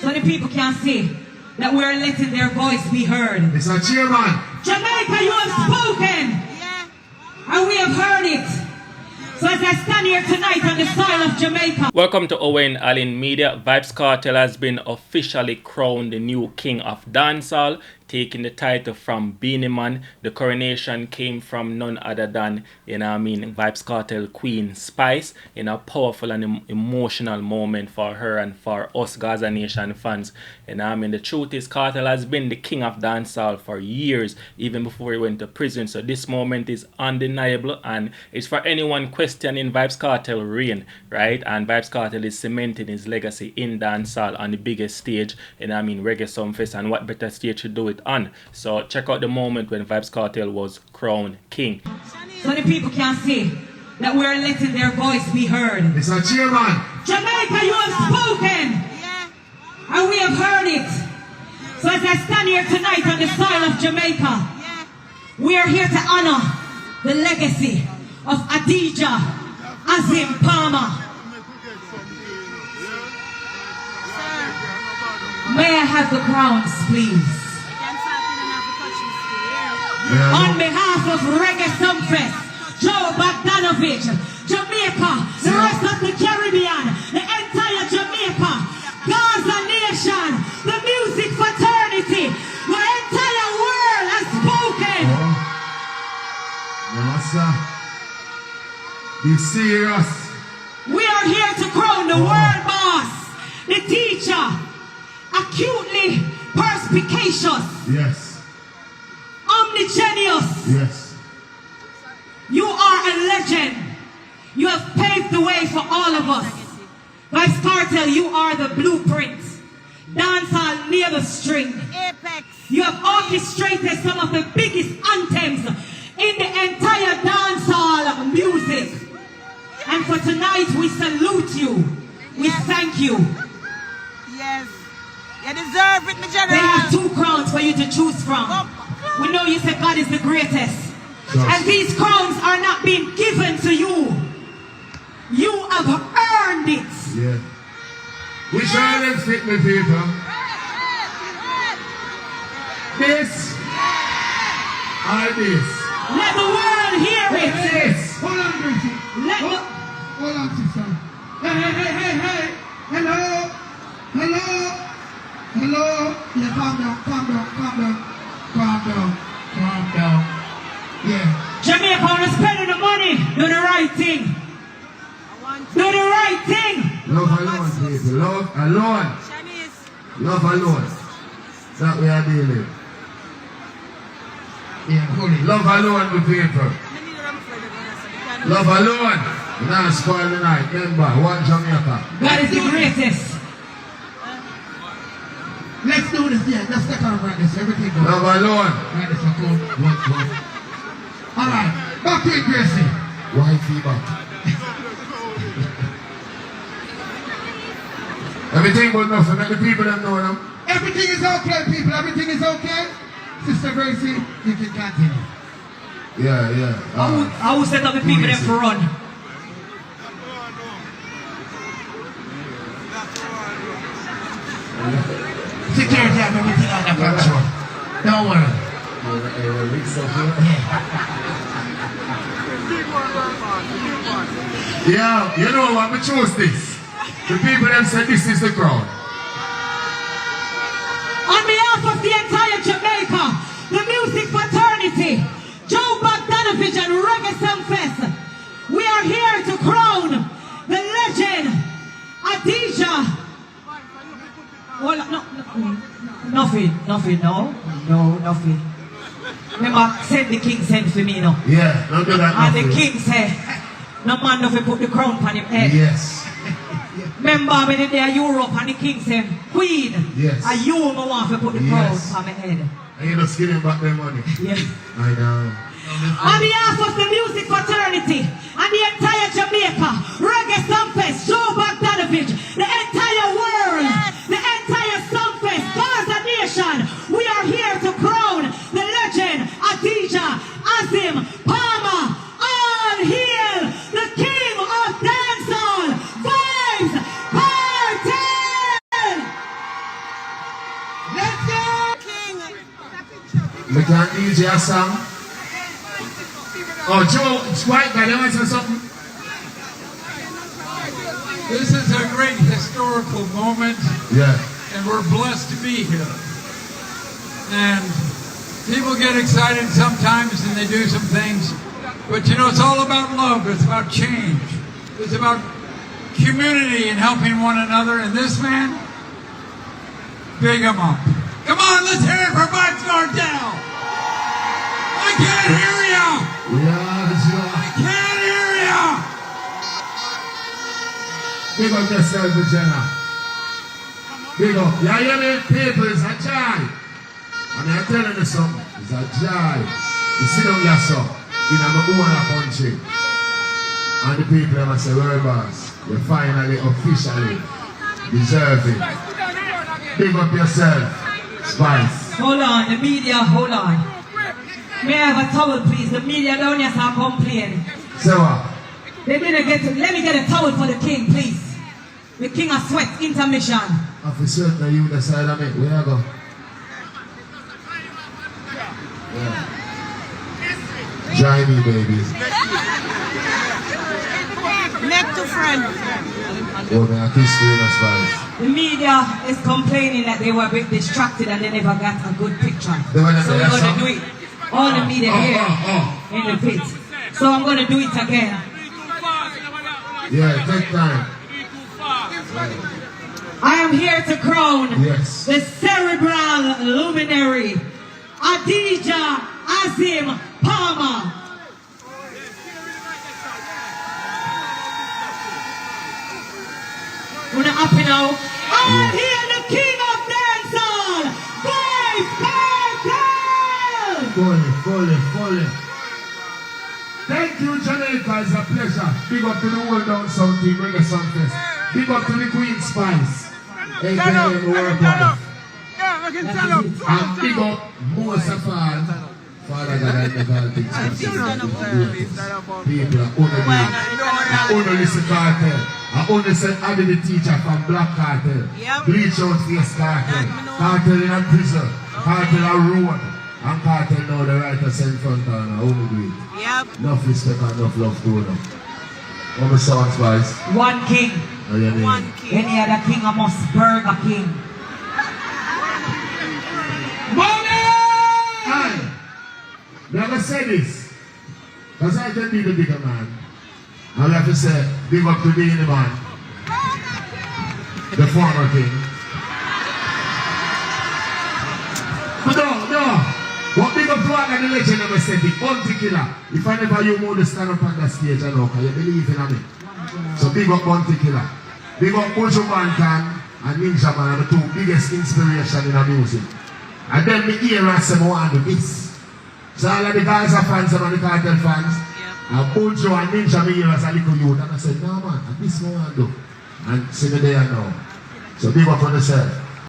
so the people can see that we are letting their voice be heard. Mr. Chairman. Jamaica, you have spoken, and we have heard it. So as I stand here tonight on the soil of Jamaica. Welcome to Allen Media. Vybz Kartel has been officially crowned the new king of dancehall, taking the title from Beenie Man. The coronation came from none other than, Vybz Kartel Queen Spice, in a powerful and emotional moment for her and for us Gaza Nation fans. The truth is, Kartel has been the king of dancehall for years, even before he went to prison. So this moment is undeniable, and it's for anyone questioning Vybz Kartel reign, right? And Vybz Kartel is cementing his legacy in dancehall on the biggest stage, Reggae Sumfest, and what better stage to do it on. So check out the moment when Vybz Kartel was crowned king. So the people can see that we are letting their voice be heard. Mr. Chairman. Jamaica, you have spoken, and we have heard it. So as I stand here tonight on the soil of Jamaica, we are here to honor the legacy of Adidja Azim Palmer. May I have the crowns, please? On behalf of Reggae Sumfest, Joe Bogdanovich, Jamaica, the rest of the Caribbean, the entire Jamaica, Gaza Nation, the music fraternity, the entire world has spoken. No, sir. Be serious. We are here to crown the world boss, the teacher, acutely perspicacious. Yes. Omnigenius. Yes. You are a legend. You have paved the way for all of us. Vybz Kartel, you are the blueprint. Dancehall near the string. Apex. You have orchestrated some of the biggest anthems in the entire dancehall music. And for tonight, we salute you. We thank you. Yes. You deserve it, my general. They have two crowns for you to choose from. We know you said God is the greatest. And these crowns are not being given to you. You have earned it. Yeah. Which island fit me, people? This? Or this? Let the world hear it. This? Hold on, Gracie. Hold on, sister. Hey. Hello. Yeah, calm down. Yeah. Jamaica, wanna spend the money. Do the right thing. Do the right thing. Love alone, people. Love alone. Love alone. That we are dealing. Yeah, hold it. Love alone, the people. Love alone. Now spoil the night. Remember, one Jamaica. God is the greatest. Let's do this, yeah. Let's take on right this. Everything goes. Love alone. Right this, one. Alright, back to it, Gracie. Wifey back. Everything good enough to make the people them know them. Everything is okay, people. Everything is okay. Sister Gracie, you can continue. Yeah. I will set up the people them for run. Security have everything under control. Don't worry. Yeah, you know what? We chose this. The people them said this is the crowd. On behalf of the entire Jamaica, the music fraternity, Joe Bogdanovich and Reggae Sumfest, we are here to crown the legend, Adidja. Well, nothing. Remember, said the king sent for me, no? Yeah, don't do that. And the king said, no man nothing put the crown on him head. Yes. Remember when they are Europe and the king said, Queen, yes. and you no want to put the crown on my head. And you just giving back their money. Yeah. I know. On behalf of the music fraternity and the entire Jamaica, Reggae Sumfest, Joe Bogdanovich, the entire world, the entire Sumfest, Gaza Nation, we are here to crown the legend, Adidja Azim Palmer. All hail the king of dancehall, Vybz Kartel! We can DJ a song. Oh, Joe, White guy, you want to say something? This is a great historical moment. Yeah. And we're blessed to be here. And people get excited sometimes and they do some things. But you know, it's all about love. It's about change. It's about community and helping one another. And this man, big him up. Come on, let's hear it for Vybz Kartel. I can't hear ya. I can't hear ya. Big up yourself, Jenna. Big up. You hear me? People, it's a joy. And I'm telling you something. It's a joy. You sit down yourself in a own country. And the people have say, well, boss, you finally, officially deserve it. Big up yourself. Spice. Hold on, the media, hold on. May I have a towel, please? The media down here are complaining. Say what? They didn't get it. Let me get a towel for the king, please. The king of sweat, intermission. Officer, now you the side of me. Where you go? Yeah. Join me, baby. Neck to friend. Oh, man, I kiss you in a spice. The media is complaining that they were a bit distracted and they never got a good picture. So we're going to do it. All the media here in the pit. So I'm going to do it again. Yeah, take time. I am here to crown the cerebral luminary, Adija Azim Palmer. We're not up now. I hear the king of dancehall, Vybz Kartel. Fully. Thank you, Jamaica. It's a pleasure. Big up to the whole down south team, Reggae Sumfest. Big up to the Queen Spice. A.K.A. Worldwide. And big up most of all. Father God, I never all things possible. People are only listen Kartel. I only say I be the teacher from Black Kartel. Bleach out face Kartel. Kartel in a prison. Kartel a road. And Kartel now the writer send front on a only do it. Enough respect and enough love to them. What my sound Spice? One king. One king. Any other king I must burn a king. Money! Aye. Never say this. Because I can be the bigger man. I have to say, big up to Beenie man. The former king. But no. What big up to all the legend of a setting, Bounty Killer. If I never you move to stand up on the stage, I know, because you believe in me. So big up Bounty Killer. Big up Bojo Bantan and Ninja Man are the two biggest inspiration in the music. And then me hear and say, I want to do this. So all of the Gaza fans and the Kartel fans, and Bojo and Ninja me hear as a little youth. And I said, no man, and this I want to do. And see me there now. So big up on yourself.